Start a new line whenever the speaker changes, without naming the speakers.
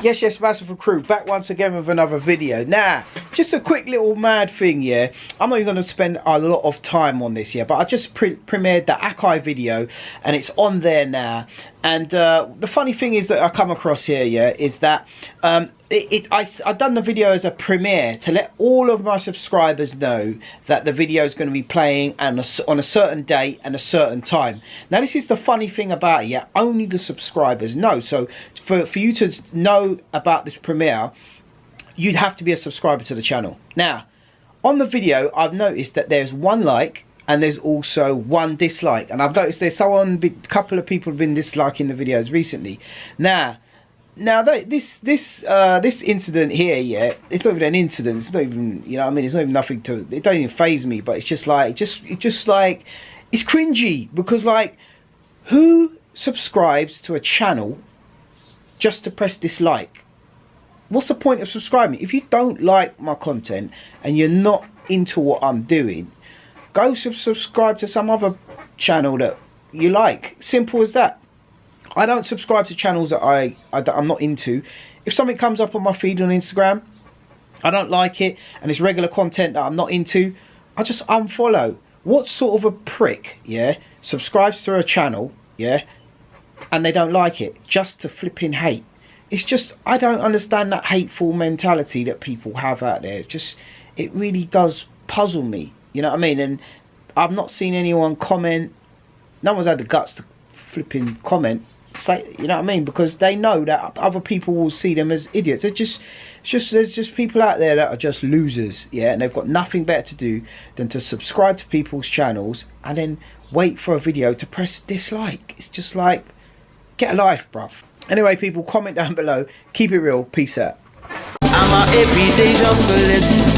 Yes, Masterful Crew, back once again with another video. Now, just a quick little mad thing, yeah. I'm not even going to spend a lot of time on this, yeah, but I just premiered the Akai video, and it's on there now. And the funny thing is that I come across here, yeah, is that I've done the video as a premiere to let all of my subscribers know that the video is going to be playing and on a certain date and a certain time. Now, this is the funny thing about it, yeah, only the subscribers know. So for you to know about this premiere, you'd have to be a subscriber to the channel. Now, on the video, I've noticed that there's 1 like and there's also 1 dislike, and I've noticed there's a couple of people have been disliking the videos recently. Now this incident here, yeah, it's not even an incident. It's not even, you know what I mean, it's not even nothing to, it don't even faze me, but it's just like, just like, it's cringy, because like, who subscribes to a channel just to press dislike? What's the point of subscribing? If you don't like my content and you're not into what I'm doing, go subscribe to some other channel that you like. Simple as that. I don't subscribe to channels that I'm not into. If something comes up on my feed on Instagram, I don't like it, and it's regular content that I'm not into, I just unfollow. What sort of a prick, yeah, subscribes to a channel, yeah, and they don't like it just to flipping hate? It's just, I don't understand that hateful mentality that people have out there. It really does puzzle me, you know what I mean? And I've not seen anyone comment. No one's had the guts to flipping comment, say, you know what I mean, because they know that other people will see them as idiots. There's just people out there that are just losers, yeah, and they've got nothing better to do than to subscribe to people's channels and then wait for a video to press dislike. It's just like, get a life, bruv. Anyway, people, comment down below. Keep it real. Peace out.
I'm a everyday junglist.